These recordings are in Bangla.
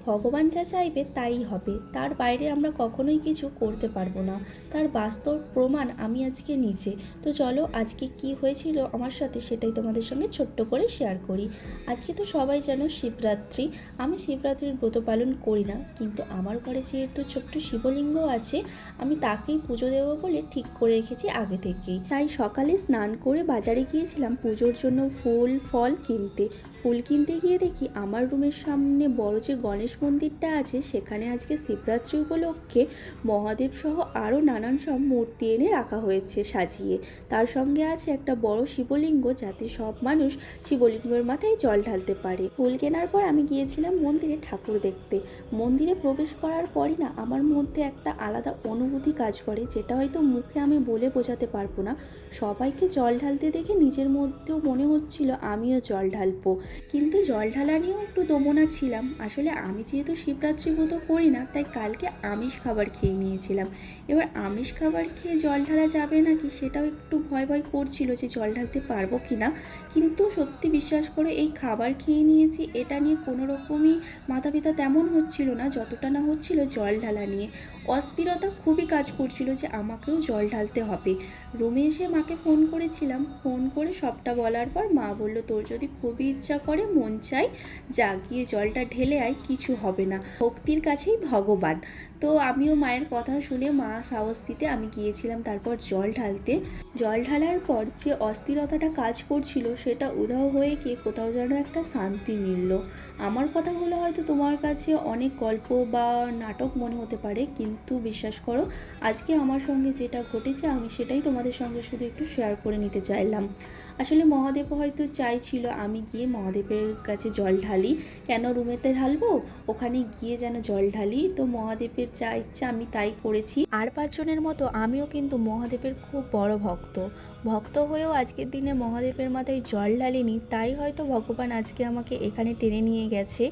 ভগবান যা চাইবে তাই হবে, তার বাইরে আমরা কখনোই কিছু করতে পারবো না। তার বাস্তব প্রমাণ আমি আজকে নিজে। তো চলো আজকে কি হয়েছিল আমার সাথে সেটাই তোমাদের সঙ্গে ছোট্ট করে শেয়ার করি। আজকে তো সবাই জানো শিবরাত্রি। আমি শিবরাত্রির ব্রত পালন করি না, কিন্তু আমার ঘরে যেহেতু ছোট্ট শিবলিঙ্গ আছে, আমি তাকেই পুজো দেবো বলে ঠিক করে রেখেছি আগে থেকেই। তাই সকালে স্নান করে বাজারে গিয়েছিলাম পুজোর জন্য ফুল ফল কিনতে। ফুল কিনতে গিয়ে দেখি আমার রুমের সামনে বড় যে গণেশ মন্দিরটা আছে, সেখানে আজকে শিবরাত্রি উপলক্ষে মহাদেব সহ আরও নানান সব মূর্তি এনে রাখা হয়েছে সাজিয়ে। তার সঙ্গে আছে একটা বড় শিবলিঙ্গ, যাতে সব মানুষ শিবলিঙ্গের মাথায় জল ঢালতে পারে। ফুল কেনার পর আমি গিয়েছিলাম মন্দিরে ঠাকুর দেখতে। মন্দিরে প্রবেশ করার পরই না আমার মধ্যে একটা আলাদা অনুভূতি কাজ করে, যেটা হয়তো মুখে আমি বলে বোঝাতে পারবো না। সবাইকে জল ঢালতে দেখে নিজের মধ্যেও মনে হচ্ছিল আমিও জল ঢালবো, কিন্তু জল ঢালা নিয়েও একটু দমনা ছিলাম। আসলে আমি যেহেতু শিবরাত্রি ব্রত করি না, তাই কালকে আমিষ খাবার খেয়ে নিয়েছিলাম। এবার আমিষ খাবার খেয়ে জল ঢালা যাবে নাকি সেটাও একটু ভয় ভয় করছিল যে জল ঢালতে পারবো কি না। কিন্তু সত্যি বিশ্বাস করে এই খাবার খেয়ে নিয়েছি, এটা নিয়ে কোনো রকমই মাথা ব্যথা তেমন হচ্ছিল না, যতটা না হচ্ছিল জল ঢালা নিয়ে। অস্থিরতা খুবই কাজ করছিল যে আমাকেও জল ঢালতে হবে। রুমে এসে মাকে ফোন করেছিলাম, ফোন করে সবটা বলার পর মা বলল, তোর যদি খুবই ইচ্ছা করে, মন চাই, যা গিয়ে জলটা ঢেলে আয়, কিছু হবে না, ভক্তির কাছেই ভগবান। তো আমিও মায়ের কথা শুনে মা সাহস দিতে আমি গিয়েছিলাম তারপর জল ঢালতে। জল ঢালার পর যে অস্থিরতাটা কাজ করছিল সেটা উধাও হয়ে গিয়ে কোথাও যেন একটা শান্তি মিলল। আমার কথাগুলো হয়তো তোমার কাছে অনেক গল্প বা নাটক মনে হতে পারে, কিন্তু বিশ্বাস করো আজকে আমার সঙ্গে যেটা ঘটেছে আমি সেটাই তোমাদের সঙ্গে শুধু একটু শেয়ার করে নিতে চাইলাম। আসলে মহাদেব হয়তো চাইছিল আমি গিয়ে মহাদেবের কাছে জল ঢালি। কেন রুমেতে ঢালবো, ওখানে গিয়ে যেন জল ঢালি। তো মহাদেবের যা ইচ্ছা আমি তাই করেছি। আর 5 জনের মতো আমিও কিন্তু মহাদেবের খুব বড় ভক্ত হয়েও আজকের দিনে মহাদেবের মাথায় জল ঢালিনি, তাই হয়তো ভগবান আজকে আমাকে এখানে টেনে নিয়ে গেছে।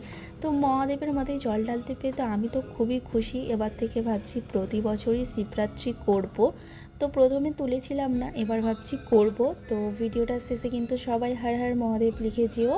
তো মহাদেবের মাথায় জল ঢালতে পেয়ে তো আমি তো খুবই খুশি। এবার থেকে ভাবছি প্রতি বছরই শিবরাত্রি করব। তো প্রথমে তুলেছিলাম না, এবার ভাবছি করব। তো ভিডিওটার শেষে কিন্তু সবাই হর হর মহাদেব লিখে যেও।